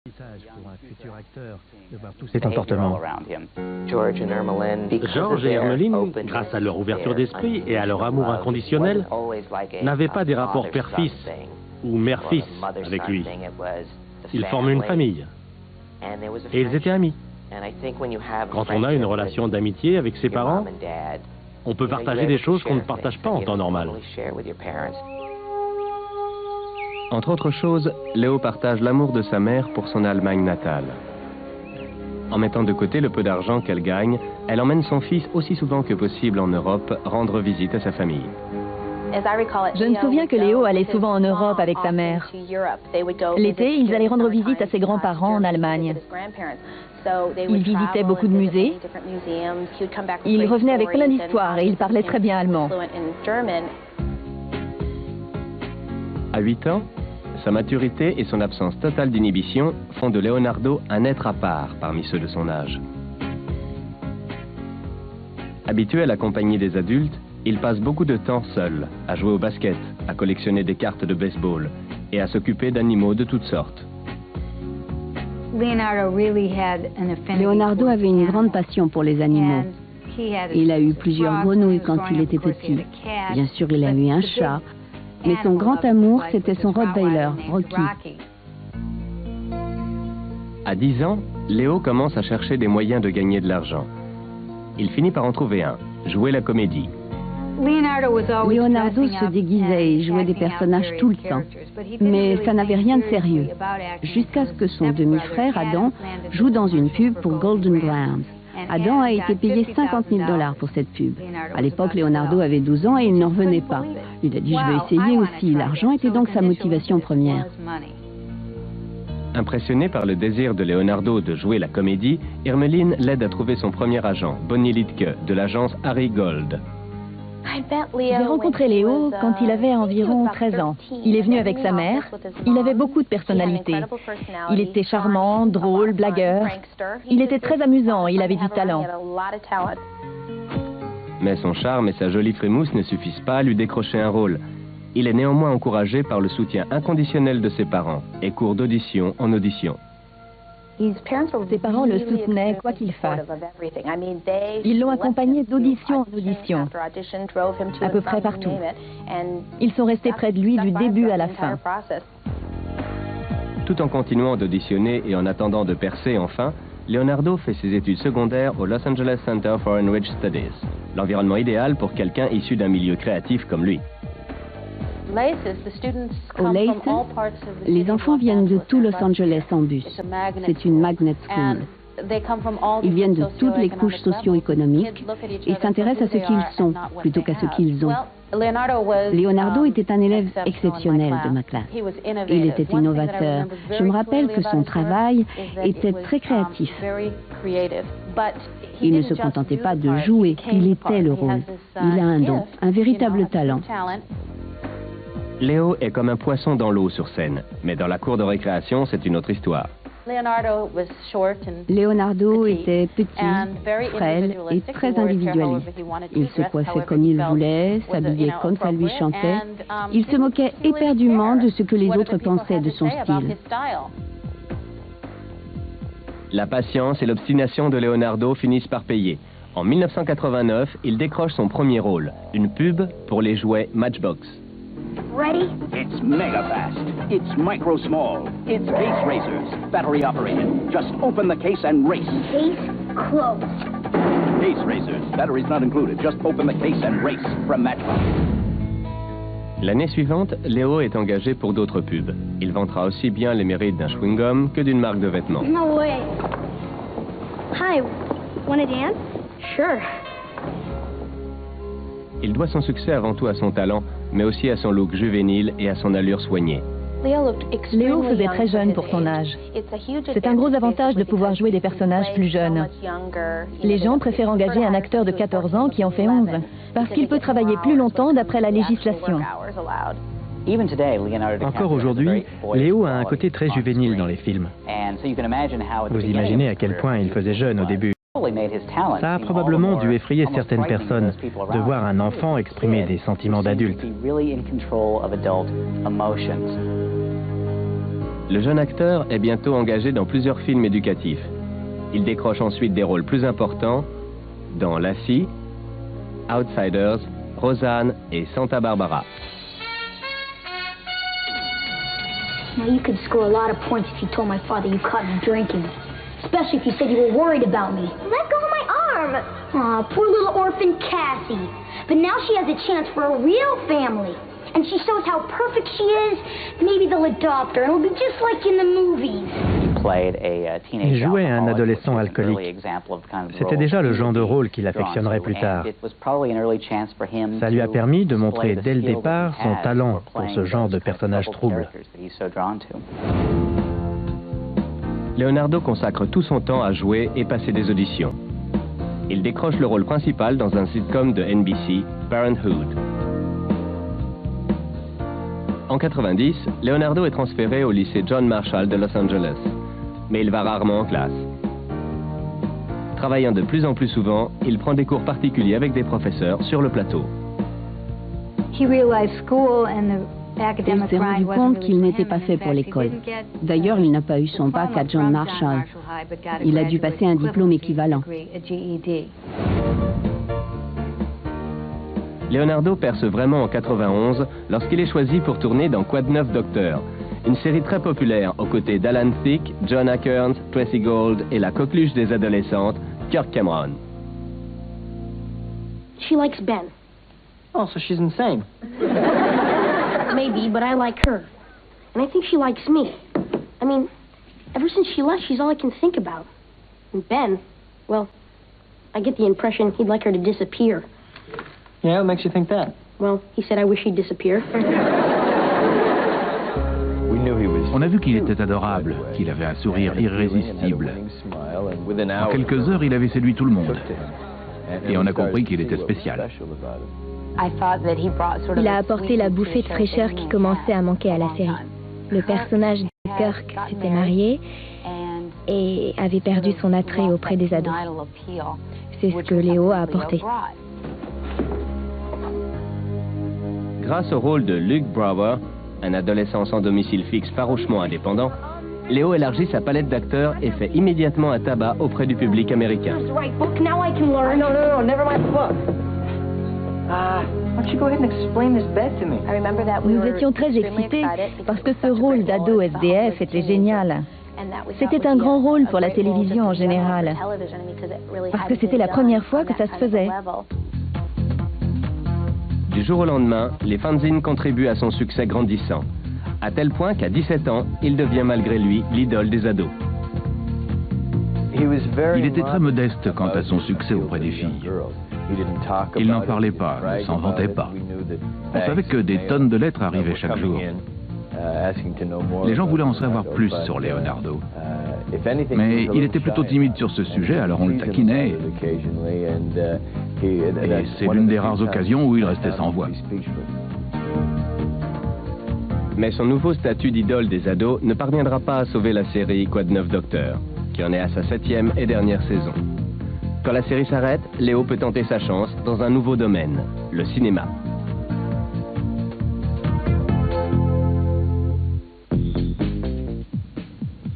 Pour un futur acteur de voir tous ces comportements. George et Hermeline, grâce à leur ouverture d'esprit et à leur amour inconditionnel, n'avaient pas des rapports père-fils ou mère-fils avec lui. Ils forment une famille. Et ils étaient amis. Quand on a une relation d'amitié avec ses parents, on peut partager des choses qu'on ne partage pas en temps normal. Entre autres choses, Léo partage l'amour de sa mère pour son Allemagne natale. En mettant de côté le peu d'argent qu'elle gagne, elle emmène son fils aussi souvent que possible en Europe rendre visite à sa famille. Je me souviens que Léo allait souvent en Europe avec sa mère. L'été, ils allaient rendre visite à ses grands-parents en Allemagne. Il visitait beaucoup de musées. Il revenait avec plein d'histoires et il parlait très bien allemand. À 8 ans, sa maturité et son absence totale d'inhibition font de Leonardo un être à part parmi ceux de son âge. Habitué à la compagnie des adultes, il passe beaucoup de temps seul, à jouer au basket, à collectionner des cartes de baseball et à s'occuper d'animaux de toutes sortes. Leonardo avait une grande passion pour les animaux. Il a eu plusieurs grenouilles quand il était petit. Bien sûr, il a eu un chat. Mais son grand amour, c'était son Rottweiler, Rocky. À 10 ans, Léo commence à chercher des moyens de gagner de l'argent. Il finit par en trouver un, jouer la comédie. Leonardo se déguisait et jouait des personnages tout le temps. Mais ça n'avait rien de sérieux. Jusqu'à ce que son demi-frère, Adam, joue dans une pub pour Golden Grams. Adam a été payé 50 000 $ pour cette pub. À l'époque, Leonardo avait 12 ans et il n'en revenait pas. Il a dit « je vais essayer aussi ». L'argent était donc sa motivation première. Impressionné par le désir de Leonardo de jouer la comédie, Hermeline l'aide à trouver son premier agent, Bonnie Lidke, de l'agence Harry Gold. J'ai rencontré Léo quand il avait environ 13 ans. Il est venu avec sa mère. Il avait beaucoup de personnalité. Il était charmant, drôle, blagueur. Il était très amusant, il avait du talent. Mais son charme et sa jolie frimousse ne suffisent pas à lui décrocher un rôle. Il est néanmoins encouragé par le soutien inconditionnel de ses parents et court d'audition en audition. Ses parents le soutenaient quoi qu'il fasse. Ils l'ont accompagné d'audition en audition, à peu près partout. Ils sont restés près de lui du début à la fin. Tout en continuant d'auditionner et en attendant de percer enfin, Leonardo fait ses études secondaires au Los Angeles Center for Enriched Studies, l'environnement idéal pour quelqu'un issu d'un milieu créatif comme lui. Au Laces, les enfants viennent de tout Los Angeles en bus. C'est une magnet school. Ils viennent de toutes les couches socio-économiques et s'intéressent à ce qu'ils sont plutôt qu'à ce qu'ils ont. Leonardo était un élève exceptionnel de ma classe. Il était innovateur. Je me rappelle que son travail était très créatif. Il ne se contentait pas de jouer, il était le rôle. Il a un don, un véritable talent. Léo est comme un poisson dans l'eau sur scène, mais dans la cour de récréation, c'est une autre histoire. Leonardo était petit, frêle et très individualiste. Il se coiffait comme il voulait, s'habillait comme ça lui chantait. Il se moquait éperdument de ce que les autres pensaient de son style. La patience et l'obstination de Leonardo finissent par payer. En 1989, il décroche son premier rôle, une pub pour les jouets Matchbox. Ready? It's mega fast. It's micro small. It's case racers, battery operated. Just open the case and race. Case closed. Case racers, batteries not included. Just open the case and race from Matchbox. L'année suivante, Léo est engagé pour d'autres pubs. Il vantera aussi bien les mérites d'un chewing-gum que d'une marque de vêtements. No way. Hi, wanna dance? Sure. Il doit son succès avant tout à son talent, mais aussi à son look juvénile et à son allure soignée. Léo faisait très jeune pour son âge. C'est un gros avantage de pouvoir jouer des personnages plus jeunes. Les gens préfèrent engager un acteur de 14 ans qui en fait 11, parce qu'il peut travailler plus longtemps d'après la législation. Encore aujourd'hui, Léo a un côté très juvénile dans les films. Vous imaginez à quel point il faisait jeune au début. Ça a probablement dû effrayer certaines personnes de voir un enfant exprimer des sentiments d'adulte. Le jeune acteur est bientôt engagé dans plusieurs films éducatifs. Il décroche ensuite des rôles plus importants dans Lassie, Outsiders, Roseanne et Santa Barbara. Now you could score a lot of points if you told my father you caught me drinking. Especially if you said you were worried about me. Let go of my arm! Aw, poor little orphan Cassie. But now she has a chance for a real family. And she shows how perfect she is. Maybe they'll adopt her and it'll be just like in the movies. Il jouait un adolescent alcoolique. C'était déjà le genre de rôle qu'il affectionnerait plus tard. Ça lui a permis de montrer dès le départ son talent pour ce genre de personnage trouble. Leonardo consacre tout son temps à jouer et passer des auditions. Il décroche le rôle principal dans un sitcom de NBC, Parenthood. En 90, Leonardo est transféré au lycée John Marshall de Los Angeles, mais il va rarement en classe. Travaillant de plus en plus souvent, il prend des cours particuliers avec des professeurs sur le plateau. Il s'est rendu compte qu'il n'était pas fait pour l'école. D'ailleurs, il n'a pas eu son bac à John Marshall. Il a dû passer un diplôme équivalent. Leonardo perce vraiment en 91 lorsqu'il est choisi pour tourner dans Quoi de neuf, Docteur, une série très populaire aux côtés d'Alan Thicke, John Ackern, Tracy Gold et la coqueluche des adolescentes, Kirk Cameron. She likes Ben. Oh, so she's insane. Maybe, but I like her. And I think she likes me. I mean, ever since she left, she's all I can think about. And Ben, well, I get the impression he'd like her to disappear. Yeah, what makes you think that? Well, he said I wish he'd disappear. On a vu qu'il était adorable, qu'il avait un sourire irrésistible. En quelques heures, il avait séduit tout le monde. Et on a compris qu'il était spécial. Il a apporté la bouffée de fraîcheur qui commençait à manquer à la série. Le personnage de Kirk s'était marié et avait perdu son attrait auprès des ados. C'est ce que Léo a apporté. Grâce au rôle de Luke Brower, un adolescent sans domicile fixe farouchement indépendant, Léo élargit sa palette d'acteurs et fait immédiatement un tabac auprès du public américain. Nous étions très excités parce que ce rôle d'ado SDF était génial. C'était un grand rôle pour la télévision en général, parce que c'était la première fois que ça se faisait. Du jour au lendemain, les fanzines contribuent à son succès grandissant, à tel point qu'à 17 ans, il devient malgré lui l'idole des ados. Il était très modeste quant à son succès auprès des filles. Il n'en parlait pas, ne s'en vantait pas. On savait que des tonnes de lettres arrivaient chaque jour. Les gens voulaient en savoir plus sur Leonardo. Mais il était plutôt timide sur ce sujet, alors on le taquinait. Et c'est l'une des rares occasions où il restait sans voix. Mais son nouveau statut d'idole des ados ne parviendra pas à sauver la série Quoi de neuf, Docteur, qui en est à sa 7e et dernière saison. Quand la série s'arrête, Léo peut tenter sa chance dans un nouveau domaine, le cinéma.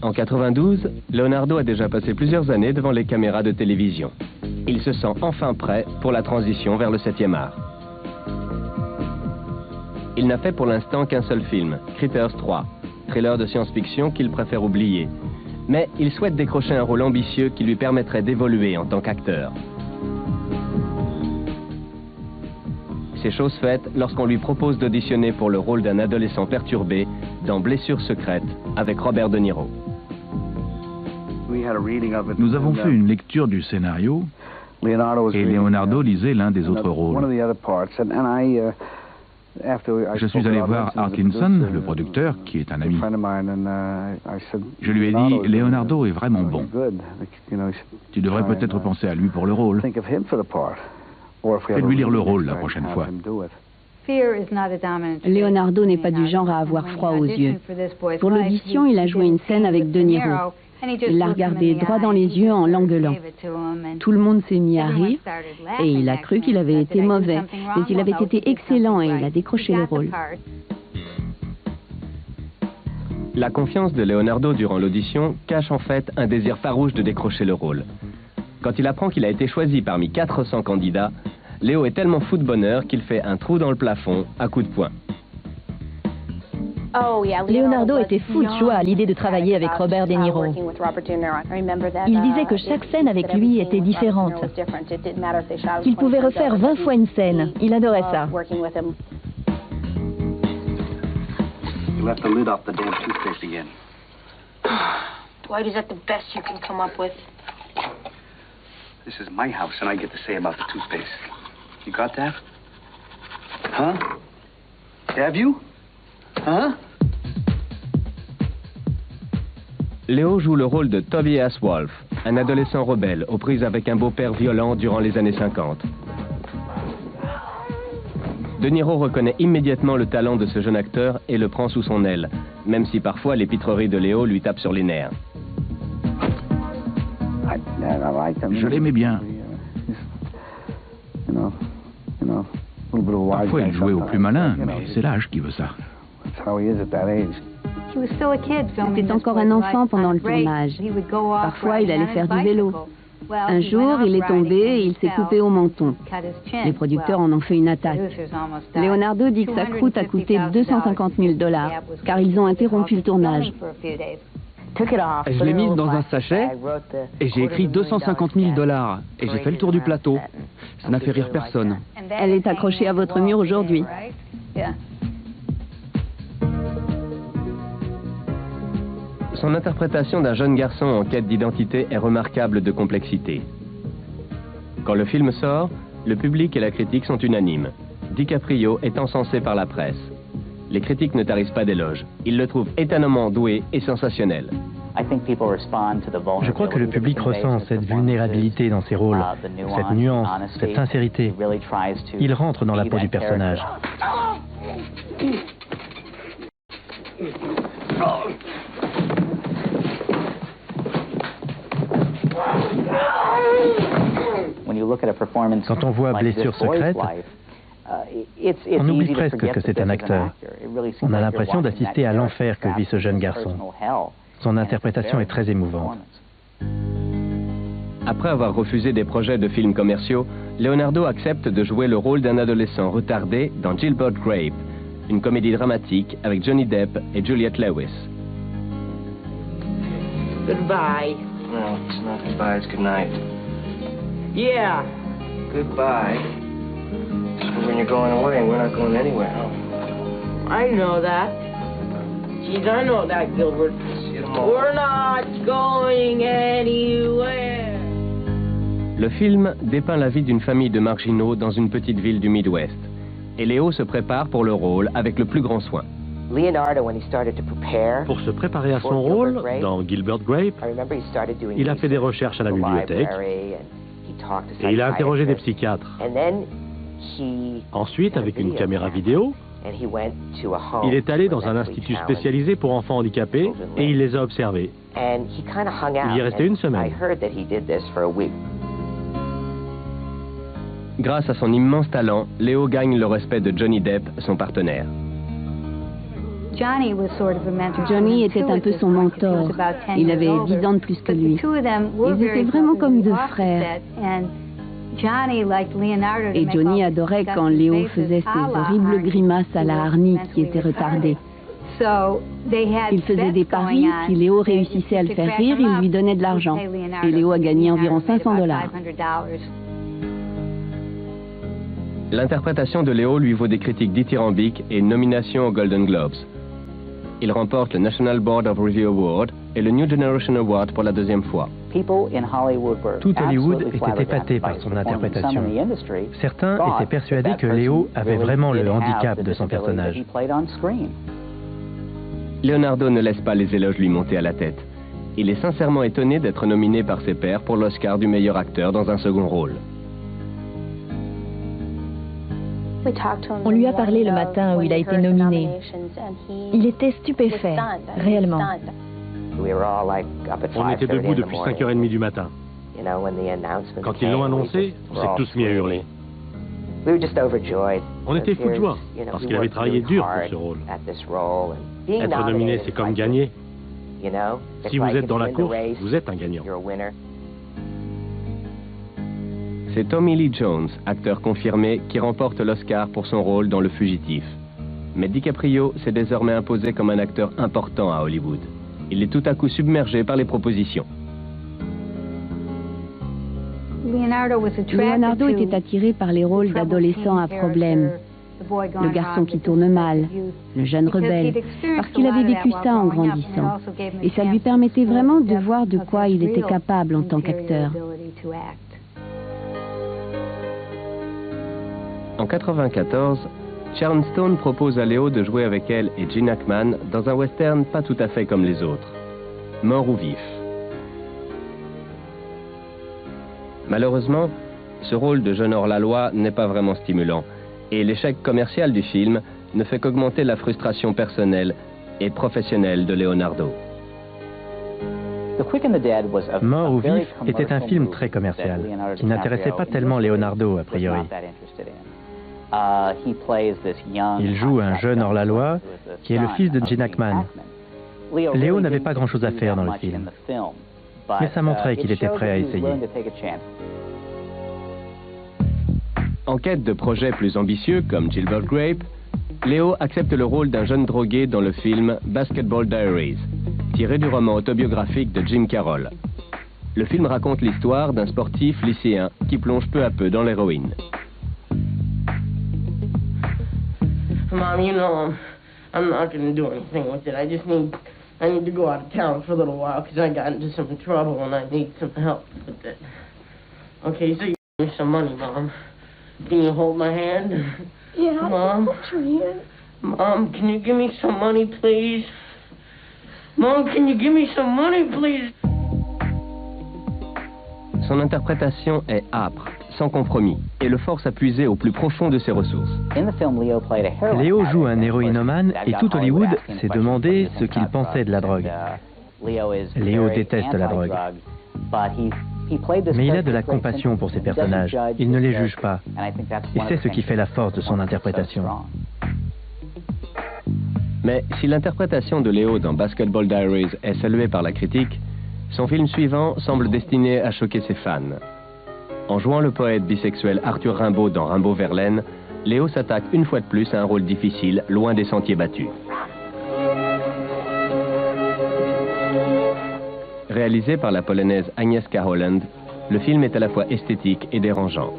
En 92, Leonardo a déjà passé plusieurs années devant les caméras de télévision. Il se sent enfin prêt pour la transition vers le 7e art. Il n'a fait pour l'instant qu'un seul film, Critters 3, thriller de science-fiction qu'il préfère oublier. Mais il souhaite décrocher un rôle ambitieux qui lui permettrait d'évoluer en tant qu'acteur. C'est chose faite lorsqu'on lui propose d'auditionner pour le rôle d'un adolescent perturbé dans Blessure secrète avec Robert De Niro. Nous avons fait une lecture du scénario et Leonardo lisait l'un des autres rôles. Je suis allé voir Arkinson, le producteur, qui est un ami. Je lui ai dit, Leonardo est vraiment bon. Tu devrais peut-être penser à lui pour le rôle. Fais-lui lire le rôle la prochaine fois. Leonardo n'est pas du genre à avoir froid aux yeux. Pour l'audition, il a joué une scène avec De Niro. Il l'a regardé droit dans les yeux en l'engueulant. Tout le monde s'est mis à rire et il a cru qu'il avait été mauvais, mais il avait été excellent et il a décroché le rôle. La confiance de Leonardo durant l'audition cache en fait un désir farouche de décrocher le rôle. Quand il apprend qu'il a été choisi parmi 400 candidats, Léo est tellement fou de bonheur qu'il fait un trou dans le plafond à coups de poing. Leonardo était fou de joie à l'idée de travailler avec Robert De Niro. Il disait que chaque scène avec lui était différente, qu'il pouvait refaire 20 fois une scène. Il adorait ça. You left the lid off the damn toothpaste again. Dwight, is that the best you can come up with? This is my house, and I get to say about the toothpaste. You got that? Huh? Have you? Huh? Léo joue le rôle de Tobias Wolff, un adolescent rebelle aux prises avec un beau-père violent durant les années 50. De Niro reconnaît immédiatement le talent de ce jeune acteur et le prend sous son aile, même si parfois les pitreries de Léo lui tapent sur les nerfs. Je l'aimais bien. Parfois il jouait au plus malin, mais c'est l'âge qui veut ça. C'était encore un enfant pendant le tournage. Parfois, il allait faire du vélo. Un jour, il est tombé et il s'est coupé au menton. Les producteurs en ont fait une attaque. Leonardo dit que sa croûte a coûté 250 000 $, car ils ont interrompu le tournage. Je l'ai mise dans un sachet et j'ai écrit 250 000 $. Et j'ai fait le tour du plateau. Ça n'a fait rire personne. Elle est accrochée à votre mur aujourd'hui. Son interprétation d'un jeune garçon en quête d'identité est remarquable de complexité. Quand le film sort, le public et la critique sont unanimes. DiCaprio est encensé par la presse. Les critiques ne tarissent pas d'éloges. Ils le trouvent étonnamment doué et sensationnel. Je crois que le public ressent cette vulnérabilité dans ses rôles, cette nuance, cette sincérité. Il rentre dans la peau du personnage. Quand on voit Blessure secrète, on oublie presque que c'est un acteur. On a l'impression d'assister à l'enfer que vit ce jeune garçon. Son interprétation est très émouvante. Après avoir refusé des projets de films commerciaux, Leonardo accepte de jouer le rôle d'un adolescent retardé dans Gilbert Grape, une comédie dramatique avec Johnny Depp et Juliette Lewis. Goodbye. No, it's not goodbye, it's good night. Yeah. Goodbye. So when you're going away, we're not going anywhere, huh? I know that. Geez, I know that, Gilbert. We're not going anywhere. Le film dépeint la vie d'une famille de marginaux dans une petite ville du Midwest. Et Léo se prépare pour le rôle avec le plus grand soin. Pour se préparer à son rôle, dans Gilbert Grape, il a fait des recherches à la bibliothèque et il a interrogé des psychiatres. Ensuite, avec une caméra vidéo, il est allé dans un institut spécialisé pour enfants handicapés et il les a observés. Il y est resté une semaine. Grâce à son immense talent, Léo gagne le respect de Johnny Depp, son partenaire. Johnny était un peu son mentor. Il avait 10 ans de plus que lui. Ils étaient vraiment comme deux frères. Et Johnny adorait quand Léo faisait ces horribles grimaces à la harnie qui était retardée. Il faisait des paris, si Léo réussissait à le faire rire, il lui donnait de l'argent. Et Léo a gagné environ $500. L'interprétation de Léo lui vaut des critiques dithyrambiques et une nomination aux Golden Globes. Il remporte le National Board of Review Award et le New Generation Award pour la deuxième fois. Tout Hollywood était épaté par son interprétation. Certains étaient persuadés que Léo avait vraiment le handicap de son personnage. Leonardo ne laisse pas les éloges lui monter à la tête. Il est sincèrement étonné d'être nominé par ses pairs pour l'Oscar du meilleur acteur dans un second rôle. On lui a parlé le matin où il a été nominé. Il était stupéfait, réellement. On était debout depuis 5h30 du matin. Quand ils l'ont annoncé, on s'est tous mis à hurler. On était fous de joie, parce qu'il avait travaillé dur pour ce rôle. Être nominé, c'est comme gagner. Si vous êtes dans la course, vous êtes un gagnant. C'est Tommy Lee Jones, acteur confirmé, qui remporte l'Oscar pour son rôle dans Le Fugitif. Mais DiCaprio s'est désormais imposé comme un acteur important à Hollywood. Il est tout à coup submergé par les propositions. Leonardo était attiré par les rôles d'adolescents à problème. Le garçon qui tourne mal, le jeune rebelle, parce qu'il avait vécu ça en grandissant. Et ça lui permettait vraiment de voir de quoi il était capable en tant qu'acteur. En 1994, Sharon Stone propose à Léo de jouer avec elle et Gene Hackman dans un western pas tout à fait comme les autres, Mort ou vif. Malheureusement, ce rôle de jeune hors-la-loi n'est pas vraiment stimulant, et l'échec commercial du film ne fait qu'augmenter la frustration personnelle et professionnelle de Leonardo. Mort ou vif était un film très commercial, qui n'intéressait pas tellement Leonardo, a priori. Il joue un jeune hors-la-loi qui est le fils de Gene Hackman. Léo n'avait pas grand-chose à faire dans le film, mais ça montrait qu'il était prêt à essayer. En quête de projets plus ambitieux, comme Gilbert Grape, Léo accepte le rôle d'un jeune drogué dans le film Basketball Diaries, tiré du roman autobiographique de Jim Carroll. Le film raconte l'histoire d'un sportif lycéen qui plonge peu à peu dans l'héroïne. Mom, you know I'm not going to do anything with it. I need to go out of town for a little while because I got into some trouble and I need some help with it. Okay, so you give me some money, Mom. Can you hold my hand? Yeah, Mom? I'll hold your hand. Mom, can you give me some money, please? Mom, can you give me some money, please? Son interprétation est âpre, sans compromis, et le force à puiser au plus profond de ses ressources. Léo joue un héroïnomane et tout Hollywood s'est demandé ce qu'il pensait de la drogue. Léo déteste la drogue. Mais il a de la compassion pour ses personnages, il ne les juge pas. Et c'est ce qui fait la force de son interprétation. Mais si l'interprétation de Léo dans Basketball Diaries est saluée par la critique, son film suivant semble destiné à choquer ses fans. En jouant le poète bisexuel Arthur Rimbaud dans Rimbaud-Verlaine, Léo s'attaque une fois de plus à un rôle difficile, loin des sentiers battus. Réalisé par la polonaise Agnieszka Holland, le film est à la fois esthétique et dérangeant.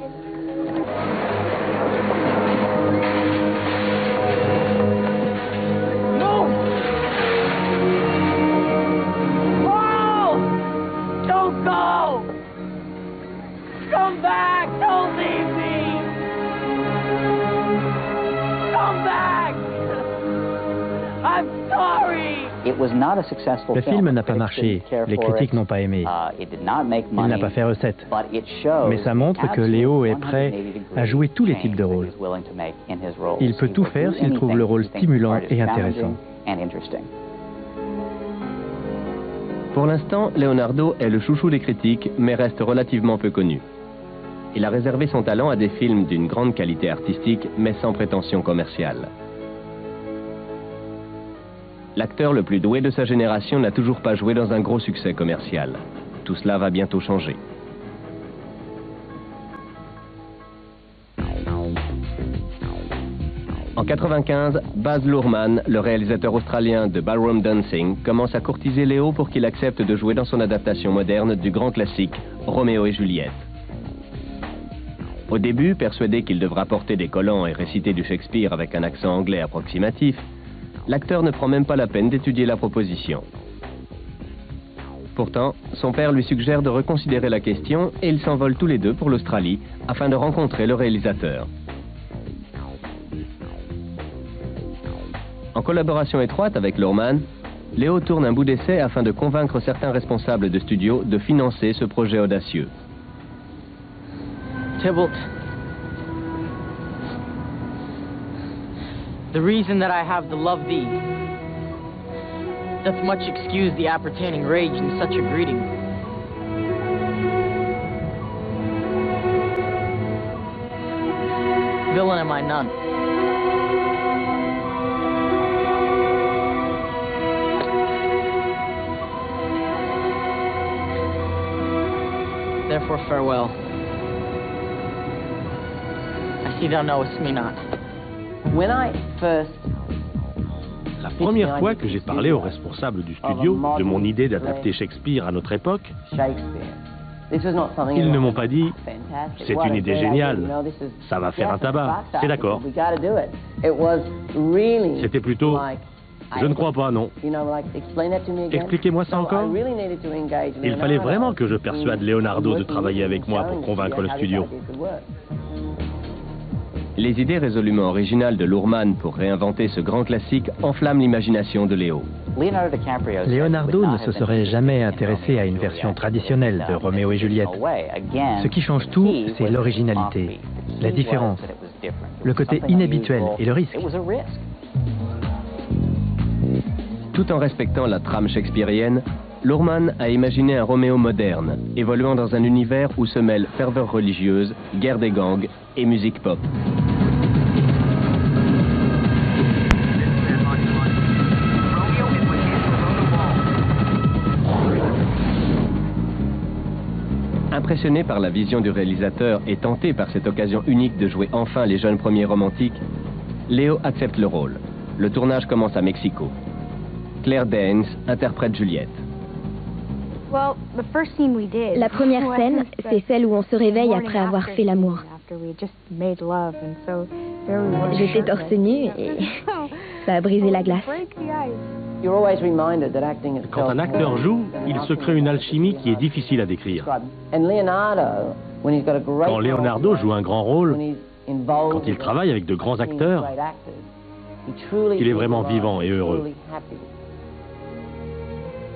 Le film n'a pas marché, les critiques n'ont pas aimé. Il n'a pas fait recette. Mais ça montre que Léo est prêt à jouer tous les types de rôles. Il peut tout faire s'il trouve le rôle stimulant et intéressant. Pour l'instant, Leonardo est le chouchou des critiques, mais reste relativement peu connu. Il a réservé son talent à des films d'une grande qualité artistique, mais sans prétention commerciale. L'acteur le plus doué de sa génération n'a toujours pas joué dans un gros succès commercial. Tout cela va bientôt changer. En 1995, Baz Luhrmann, le réalisateur australien de Ballroom Dancing, commence à courtiser Léo pour qu'il accepte de jouer dans son adaptation moderne du grand classique Roméo et Juliette. Au début, persuadé qu'il devra porter des collants et réciter du Shakespeare avec un accent anglais approximatif, l'acteur ne prend même pas la peine d'étudier la proposition. Pourtant, son père lui suggère de reconsidérer la question et ils s'envolent tous les deux pour l'Australie afin de rencontrer le réalisateur. En collaboration étroite avec Luhrmann, Léo tourne un bout d'essai afin de convaincre certains responsables de studio de financer ce projet audacieux. Tybalt, the reason that I have to love thee doth much excuse the appertaining rage in such a greeting. Villain am I none. Therefore, farewell. I see thou knowest me not. When I first... La première fois que j'ai parlé au responsable du studio de mon idée d'adapter Shakespeare à notre époque, ils ne m'ont pas dit « c'est une idée géniale, ça va faire un tabac, c'est d'accord ». C'était plutôt « je ne crois pas, non ». Expliquez-moi ça encore. Il fallait vraiment que je persuade Leonardo de travailler avec moi pour convaincre le studio. Les idées résolument originales de Luhrmann pour réinventer ce grand classique enflamment l'imagination de Leo. Leonardo ne se serait jamais intéressé à une version traditionnelle de Roméo et Juliette. Ce qui change tout, c'est l'originalité, la différence, le côté inhabituel et le risque. Tout en respectant la trame shakespearienne, Luhrmann a imaginé un Roméo moderne, évoluant dans un univers où se mêlent ferveur religieuse, guerre des gangs et musique pop. Impressionné par la vision du réalisateur et tenté par cette occasion unique de jouer enfin les jeunes premiers romantiques, Leo accepte le rôle. Le tournage commence à Mexico. Claire Danes interprète Juliette. La première scène, c'est celle où on se réveille après avoir fait l'amour. J'étais torse nu et ça a brisé la glace. Quand un acteur joue, il se crée une alchimie qui est difficile à décrire. Quand Leonardo joue un grand rôle, quand il travaille avec de grands acteurs, il est vraiment vivant et heureux.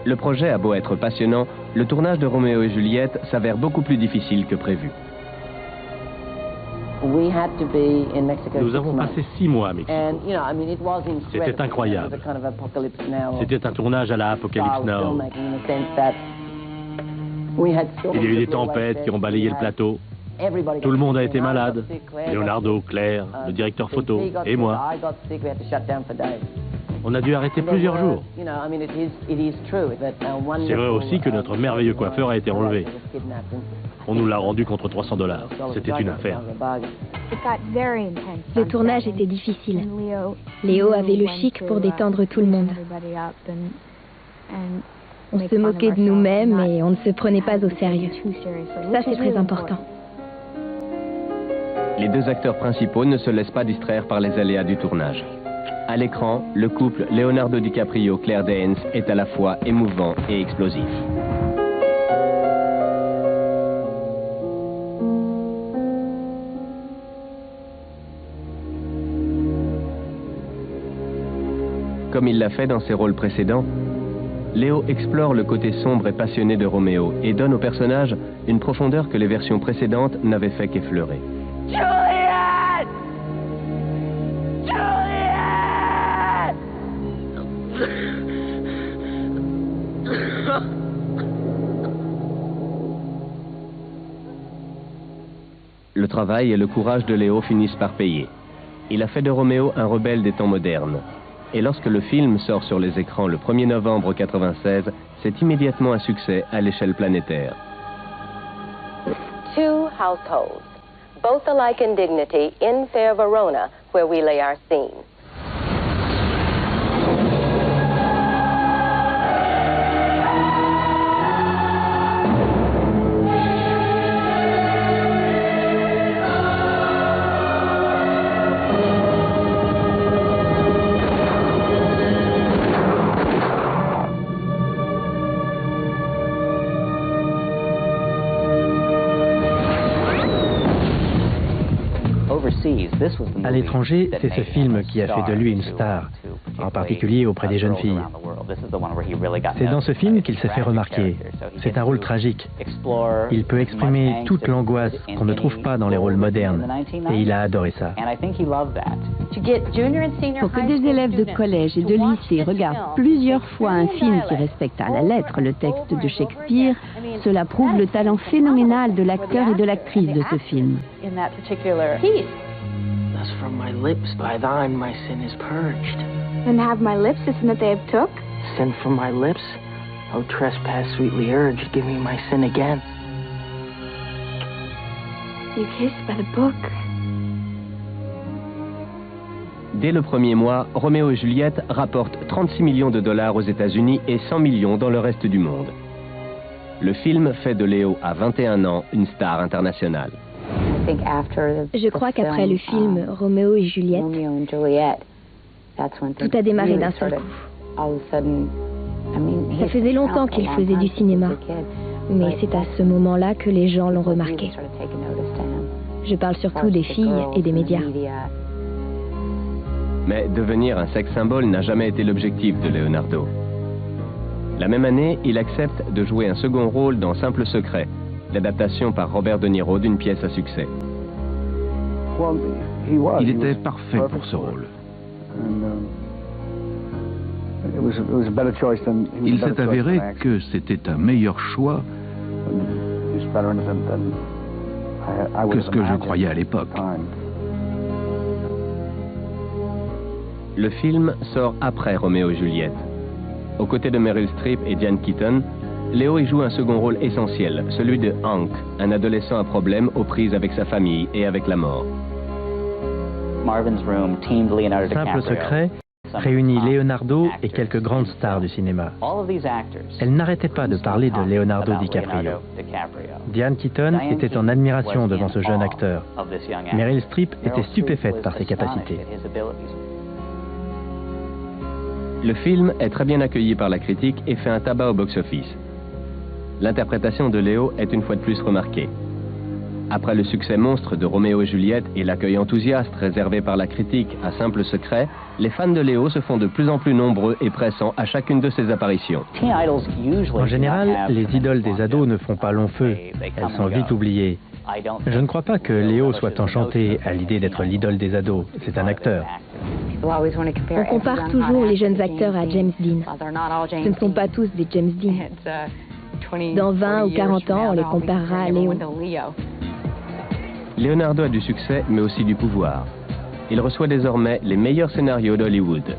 Le projet a beau être passionnant, le tournage de Roméo et Juliette s'avère beaucoup plus difficile que prévu. Nous avons passé 6 mois à Mexico. C'était incroyable. C'était un tournage à la Apocalypse Now. Il y a eu des tempêtes qui ont balayé le plateau. Tout le monde a été malade. Leonardo, Claire, le directeur photo et moi. On a dû arrêter plusieurs jours. C'est vrai aussi que notre merveilleux coiffeur a été enlevé. On nous l'a rendu contre $300. C'était une affaire. Le tournage était difficile. Léo avait le chic pour détendre tout le monde. On se moquait de nous-mêmes et on ne se prenait pas au sérieux. Ça, c'est très important. Les deux acteurs principaux ne se laissent pas distraire par les aléas du tournage. À l'écran, le couple Leonardo DiCaprio-Claire Danes est à la fois émouvant et explosif. Comme il l'a fait dans ses rôles précédents, Leo explore le côté sombre et passionné de Roméo et donne au personnage une profondeur que les versions précédentes n'avaient fait qu'effleurer. Juliette! Juliette! Le travail et le courage de Leo finissent par payer. Il a fait de Roméo un rebelle des temps modernes. Et lorsque le film sort sur les écrans le 1er novembre 1996, c'est immédiatement un succès à l'échelle planétaire. Two households, both alike in dignity, in fair Verona, where we lay our scene. À l'étranger, c'est ce film qui a fait de lui une star, en particulier auprès des jeunes filles. C'est dans ce film qu'il s'est fait remarquer. C'est un rôle tragique. Il peut exprimer toute l'angoisse qu'on ne trouve pas dans les rôles modernes, et il a adoré ça. Pour que des élèves de collège et de lycée regardent plusieurs fois un film qui respecte à la lettre le texte de Shakespeare, cela prouve le talent phénoménal de l'acteur et de l'actrice de ce film. Thus from my lips by thine my sin is purged. And have my lips the sin that they have took? Sin from my lips? O trespass sweetly urged, give me my sin again. Dès le premier mois, Roméo et Juliette rapporte 36 millions de dollars aux États-Unis et 100 millions dans le reste du monde. Le film fait de Léo, à 21 ans, une star internationale. Je crois qu'après le film Roméo et Juliette, tout a démarré d'un seul coup. Ça faisait longtemps qu'il faisait du cinéma, mais c'est à ce moment-là que les gens l'ont remarqué. Je parle surtout des filles et des médias. Mais devenir un sex symbole n'a jamais été l'objectif de Leonardo. La même année, il accepte de jouer un second rôle dans Simple Secret, l'adaptation par Robert De Niro d'une pièce à succès. Il était parfait pour ce rôle. Il s'est avéré que c'était un meilleur choix que ce que je croyais à l'époque. Le film sort après Roméo et Juliette. Aux côtés de Meryl Streep et Diane Keaton, Léo y joue un second rôle essentiel, celui de Hank, un adolescent à problème aux prises avec sa famille et avec la mort. Simple Secret réunit Leonardo et quelques grandes stars du cinéma. Elle n'arrêtait pas de parler de Leonardo DiCaprio. Diane Keaton était en admiration devant ce jeune acteur. Meryl Streep était stupéfaite par ses capacités. Le film est très bien accueilli par la critique et fait un tabac au box-office. L'interprétation de Léo est une fois de plus remarquée. Après le succès monstre de Roméo et Juliette et l'accueil enthousiaste réservé par la critique à Simple Secret, les fans de Léo se font de plus en plus nombreux et pressants à chacune de ses apparitions. En général, les idoles des ados ne font pas long feu. Elles sont vite oubliées. Je ne crois pas que Léo soit enchanté à l'idée d'être l'idole des ados. C'est un acteur. On compare toujours les jeunes acteurs à James Dean. Ce ne sont pas tous des James Dean. Dans 20 ou 40 ans, on les comparera à Léo. Leonardo a du succès, mais aussi du pouvoir. Il reçoit désormais les meilleurs scénarios d'Hollywood.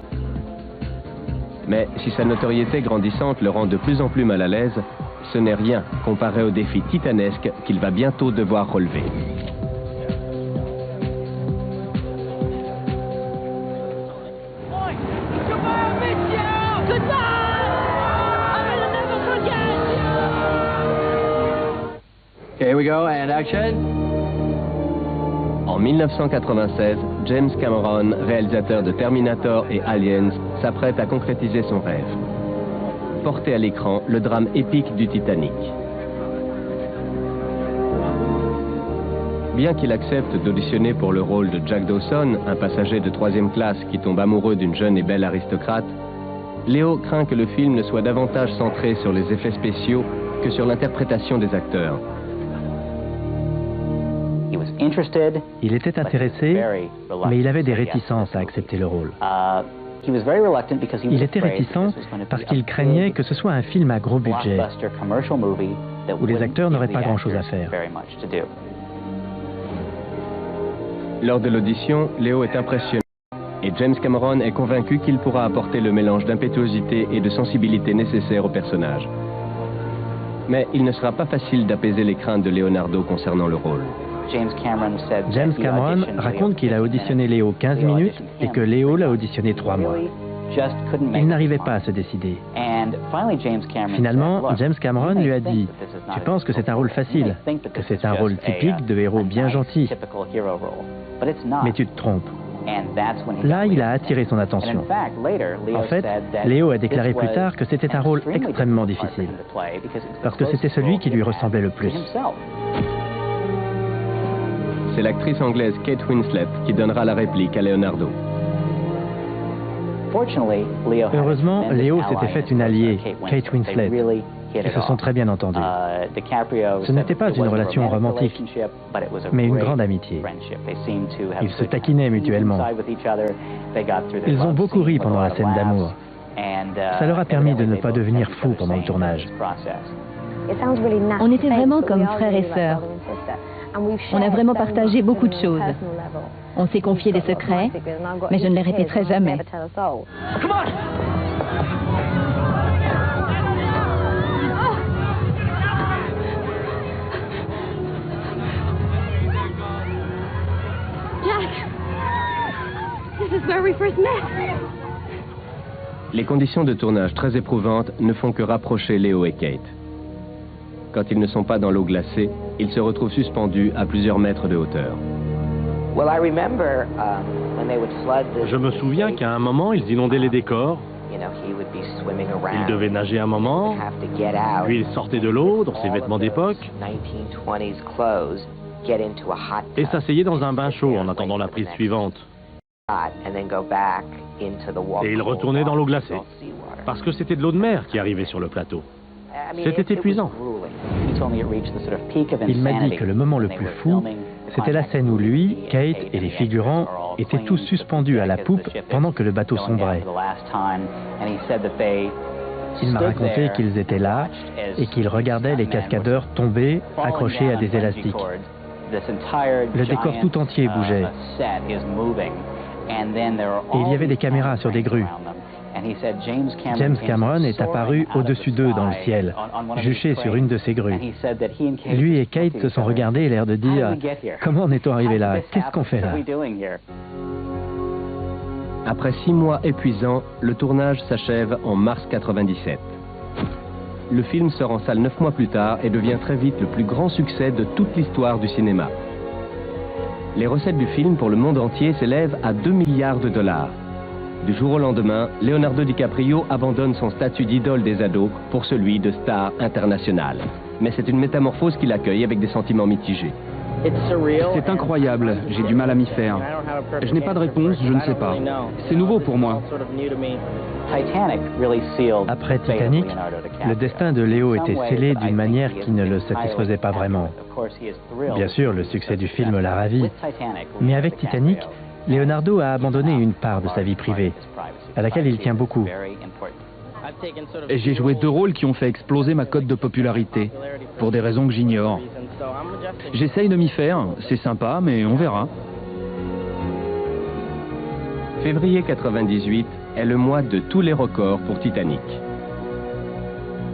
Mais si sa notoriété grandissante le rend de plus en plus mal à l'aise, ce n'est rien comparé au défi titanesque qu'il va bientôt devoir relever. Here we go, and action. En 1996, James Cameron, réalisateur de Terminator et Aliens, s'apprête à concrétiser son rêve. Porter à l'écran le drame épique du Titanic. Bien qu'il accepte d'auditionner pour le rôle de Jack Dawson, un passager de 3e classe qui tombe amoureux d'une jeune et belle aristocrate, Léo craint que le film ne soit davantage centré sur les effets spéciaux que sur l'interprétation des acteurs. Il était intéressé, mais il avait des réticences à accepter le rôle. Il était réticent parce qu'il craignait que ce soit un film à gros budget, où les acteurs n'auraient pas grand-chose à faire. Lors de l'audition, Léo est impressionné et James Cameron est convaincu qu'il pourra apporter le mélange d'impétuosité et de sensibilité nécessaire au personnage. Mais il ne sera pas facile d'apaiser les craintes de Leonardo concernant le rôle. James Cameron raconte qu'il a auditionné Léo 15 minutes et que Léo l'a auditionné 3 mois. Il n'arrivait pas à se décider. Finalement, James Cameron lui a dit « Tu penses que c'est un rôle facile, que c'est un rôle typique de héros bien gentil, mais tu te trompes. » Là, il a attiré son attention. En fait, Léo a déclaré plus tard que c'était un rôle extrêmement difficile, parce que c'était celui qui lui ressemblait le plus. C'est l'actrice anglaise Kate Winslet qui donnera la réplique à Leonardo. Heureusement, Léo s'était fait une alliée, Kate Winslet, et se sont très bien entendus. Ce n'était pas une relation romantique, mais une grande amitié. Ils se taquinaient mutuellement. Ils ont beaucoup ri pendant la scène d'amour. Ça leur a permis de ne pas devenir fous pendant le tournage. On était vraiment comme frères et sœurs. On a vraiment partagé beaucoup de choses. On s'est confié des secrets, mais je ne les répéterai jamais. Les conditions de tournage très éprouvantes ne font que rapprocher Leo et Kate. Quand ils ne sont pas dans l'eau glacée, ils se retrouvent suspendus à plusieurs mètres de hauteur. Je me souviens qu'à un moment, ils inondaient les décors. Il devait nager un moment, puis il sortait de l'eau dans ses vêtements d'époque et s'asseyait dans un bain chaud en attendant la prise suivante. Et il retournait dans l'eau glacée, parce que c'était de l'eau de mer qui arrivait sur le plateau. C'était épuisant. Il m'a dit que le moment le plus fou, c'était la scène où lui, Kate et les figurants étaient tous suspendus à la poupe pendant que le bateau sombrait. Il m'a raconté qu'ils étaient là et qu'ils regardaient les cascadeurs tomber, accrochés à des élastiques. Le décor tout entier bougeait. Et il y avait des caméras sur des grues. James Cameron est apparu au-dessus d'eux dans le ciel, juché sur une de ces grues. Lui et Kate se sont regardés, l'air de dire « Comment en est-on arrivé là? Qu'est-ce qu'on fait là ?» Après 6 mois épuisants, le tournage s'achève en mars 97. Le film sort en salle 9 mois plus tard et devient très vite le plus grand succès de toute l'histoire du cinéma. Les recettes du film pour le monde entier s'élèvent à 2 milliards de dollars. Du jour au lendemain, Leonardo DiCaprio abandonne son statut d'idole des ados pour celui de star international. Mais c'est une métamorphose qu'il accueille avec des sentiments mitigés. C'est incroyable, j'ai du mal à m'y faire. Je n'ai pas de réponse, je ne sais pas. C'est nouveau pour moi. Après Titanic, le destin de Léo était scellé d'une manière qui ne le satisfaisait pas vraiment. Bien sûr, le succès du film l'a ravi, mais avec Titanic, Leonardo a abandonné une part de sa vie privée, à laquelle il tient beaucoup. J'ai joué 2 rôles qui ont fait exploser ma cote de popularité, pour des raisons que j'ignore. J'essaye de m'y faire, c'est sympa, mais on verra. Février 98 est le mois de tous les records pour Titanic.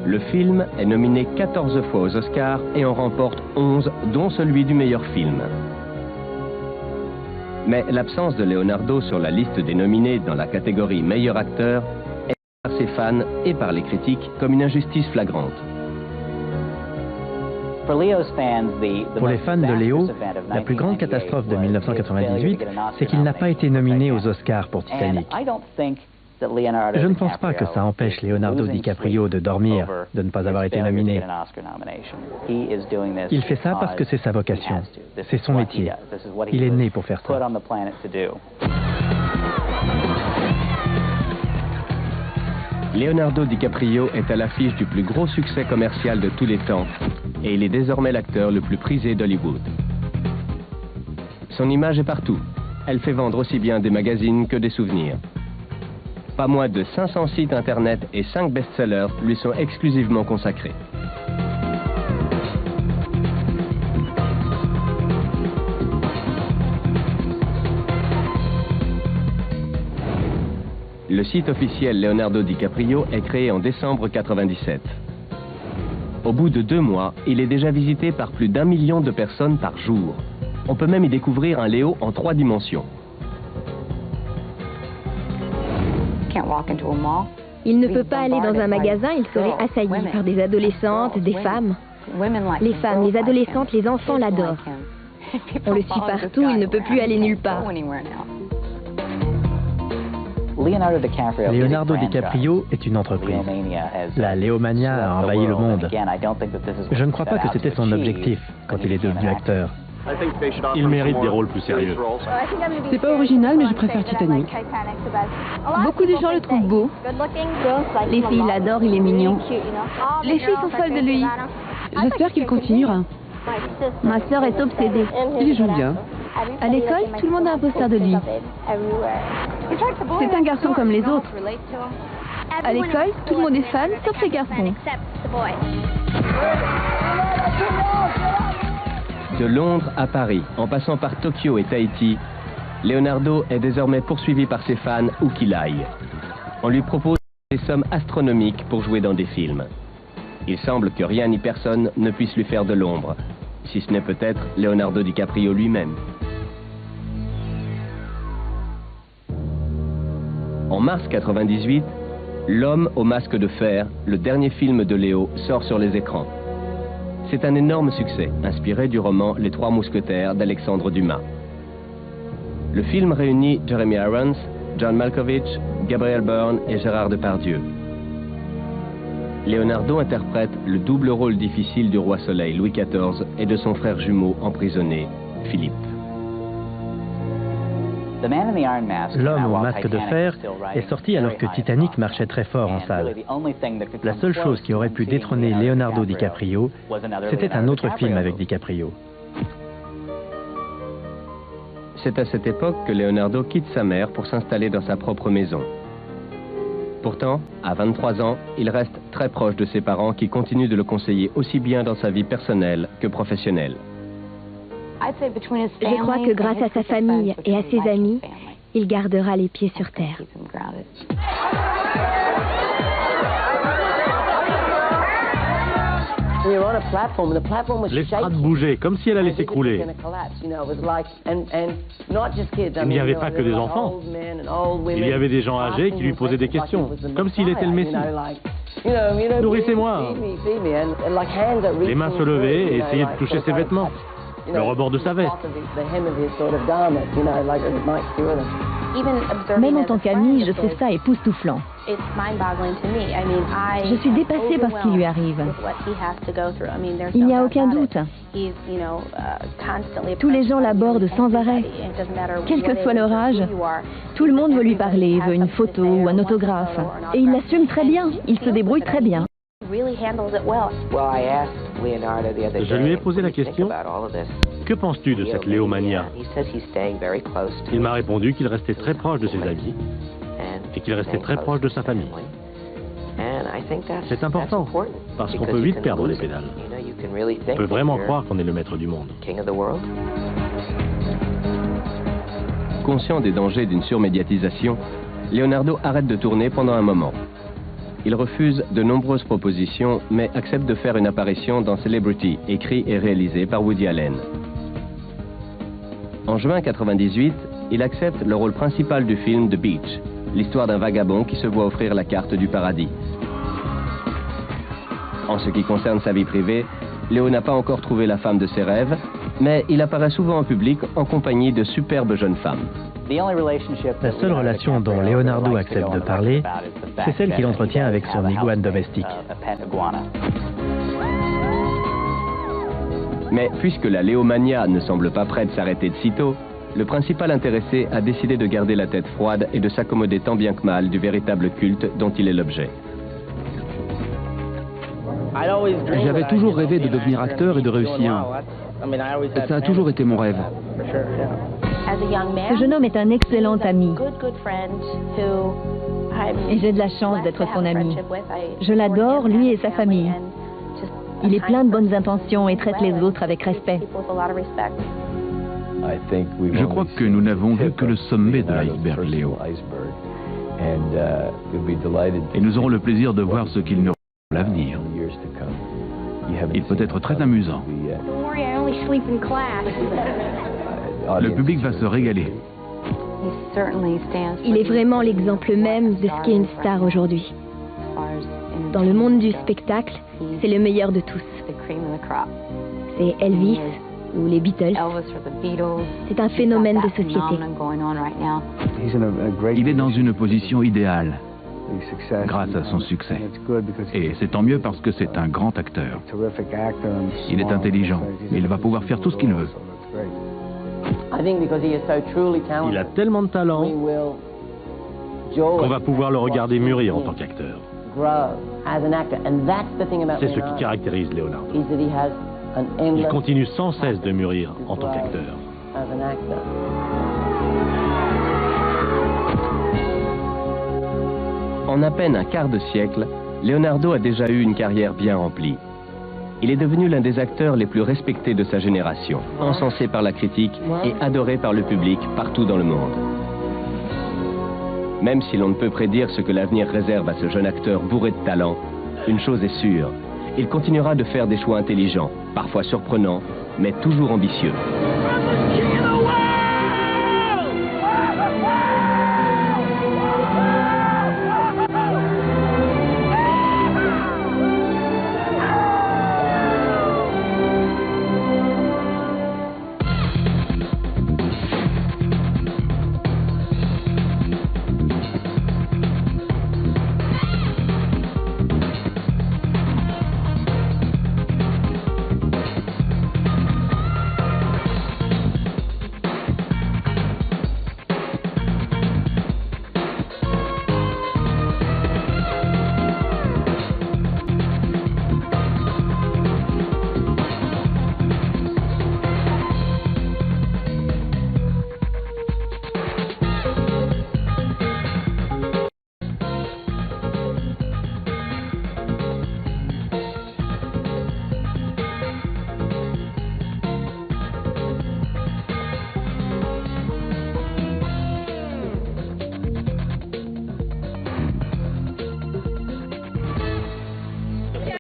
Le film est nominé 14 fois aux Oscars et en remporte 11, dont celui du meilleur film. Mais l'absence de Leonardo sur la liste des nominés dans la catégorie meilleur acteur est par ses fans et par les critiques comme une injustice flagrante. Pour les fans de Léo, la plus grande catastrophe de 1998, c'est qu'il n'a pas été nominé aux Oscars pour Titanic. Je ne pense pas que ça empêche Leonardo DiCaprio de dormir, de ne pas avoir été nominé. Il fait ça parce que c'est sa vocation, c'est son métier. Il est né pour faire ça. Leonardo DiCaprio est à l'affiche du plus gros succès commercial de tous les temps et il est désormais l'acteur le plus prisé d'Hollywood. Son image est partout. Elle fait vendre aussi bien des magazines que des souvenirs. Pas moins de 500 sites internet et 5 best-sellers lui sont exclusivement consacrés. Le site officiel Leonardo DiCaprio est créé en décembre 97. Au bout de 2 mois, il est déjà visité par plus d'1 million de personnes par jour. On peut même y découvrir un Léo en 3 dimensions. Il ne peut pas aller dans un magasin, il serait assailli par des adolescentes, des femmes. Les femmes, les adolescentes, les enfants l'adorent. On le suit partout, il ne peut plus aller nulle part. Leonardo DiCaprio est une entreprise. La Léomania a envahi le monde. Je ne crois pas que c'était son objectif quand il est devenu acteur. Il mérite des rôles plus sérieux. C'est pas original, mais je préfère Titanic. Beaucoup de gens le trouvent beau. Les filles l'adorent, il est mignon. Les filles sont folles de lui. J'espère qu'il continuera. Ma sœur est obsédée. Il joue bien. À l'école, tout le monde a un poster de lui. C'est un garçon comme les autres. À l'école, tout le monde est fan, sauf les garçons. De Londres à Paris, en passant par Tokyo et Tahiti, Leonardo est désormais poursuivi par ses fans où qu'il aille. On lui propose des sommes astronomiques pour jouer dans des films. Il semble que rien ni personne ne puisse lui faire de l'ombre, si ce n'est peut-être Leonardo DiCaprio lui-même. En mars 98, L'homme au masque de fer, le dernier film de Léo, sort sur les écrans. C'est un énorme succès, inspiré du roman Les Trois Mousquetaires d'Alexandre Dumas. Le film réunit Jeremy Irons, John Malkovich, Gabriel Byrne et Gérard Depardieu. Leonardo interprète le double rôle difficile du roi Soleil Louis XIV et de son frère jumeau emprisonné, Philippe. L'homme au masque de fer est sorti alors que Titanic marchait très fort en salle. La seule chose qui aurait pu détrôner Leonardo DiCaprio, c'était un autre film avec DiCaprio. C'est à cette époque que Leonardo quitte sa mère pour s'installer dans sa propre maison. Pourtant, à 23 ans, il reste très proche de ses parents qui continuent de le conseiller aussi bien dans sa vie personnelle que professionnelle. Je crois que grâce à sa famille et à ses amis, il gardera les pieds sur terre. L'estrade bougeait comme si elle allait s'écrouler. Il n'y avait pas que des enfants. Il y avait des gens âgés qui lui posaient des questions, comme s'il était le Messie. Nourrissez-moi. Les mains se levaient et essayaient de toucher ses vêtements, le rebord de sa veste. Même en tant qu'amie, je trouve ça époustouflant. Je suis dépassée par ce qui lui arrive. Il n'y a aucun doute. Tous les gens l'abordent sans arrêt. Quel que soit leur âge, tout le monde veut lui parler, veut une photo ou un autographe. Et il l'assume très bien, il se débrouille très bien. Je lui ai posé la question, que penses-tu de cette Léomania? Il m'a répondu qu'il restait très proche de ses amis et qu'il restait très proche de sa famille. C'est important, parce qu'on peut vite perdre les pédales. On peut vraiment croire qu'on est le maître du monde. Conscient des dangers d'une surmédiatisation, Leonardo arrête de tourner pendant un moment. Il refuse de nombreuses propositions, mais accepte de faire une apparition dans Celebrity, écrit et réalisé par Woody Allen. En juin 1998, il accepte le rôle principal du film The Beach, l'histoire d'un vagabond qui se voit offrir la carte du paradis. En ce qui concerne sa vie privée, Léo n'a pas encore trouvé la femme de ses rêves, mais il apparaît souvent en public en compagnie de superbes jeunes femmes. La seule relation dont Leonardo accepte de parler, c'est celle qu'il entretient avec son iguane domestique. Mais puisque la Léomania ne semble pas près de s'arrêter de sitôt, le principal intéressé a décidé de garder la tête froide et de s'accommoder tant bien que mal du véritable culte dont il est l'objet. J'avais toujours rêvé de devenir acteur et de réussir. Ça a toujours été mon rêve. Ce jeune homme est un excellent ami. Et j'ai de la chance d'être son ami. Je l'adore, lui et sa famille. Il est plein de bonnes intentions et traite les autres avec respect. Je crois que nous n'avons vu que le sommet de l'iceberg, Léo. Et nous aurons le plaisir de voir ce qu'il nous réserve à l'avenir. Il peut être très amusant. Le public va se régaler. Il est vraiment l'exemple même de ce qu'est une star aujourd'hui. Dans le monde du spectacle, c'est le meilleur de tous. C'est Elvis ou les Beatles. C'est un phénomène de société. Il est dans une position idéale grâce à son succès. Et c'est tant mieux parce que c'est un grand acteur. Il est intelligent, mais il va pouvoir faire tout ce qu'il veut. Il a tellement de talent qu'on va pouvoir le regarder mûrir en tant qu'acteur. C'est ce qui caractérise Leonardo. Il continue sans cesse de mûrir en tant qu'acteur. En à peine un quart de siècle, Leonardo a déjà eu une carrière bien remplie. Il est devenu l'un des acteurs les plus respectés de sa génération, encensé par la critique et adoré par le public partout dans le monde. Même si l'on ne peut prédire ce que l'avenir réserve à ce jeune acteur bourré de talent, une chose est sûre, il continuera de faire des choix intelligents, parfois surprenants, mais toujours ambitieux.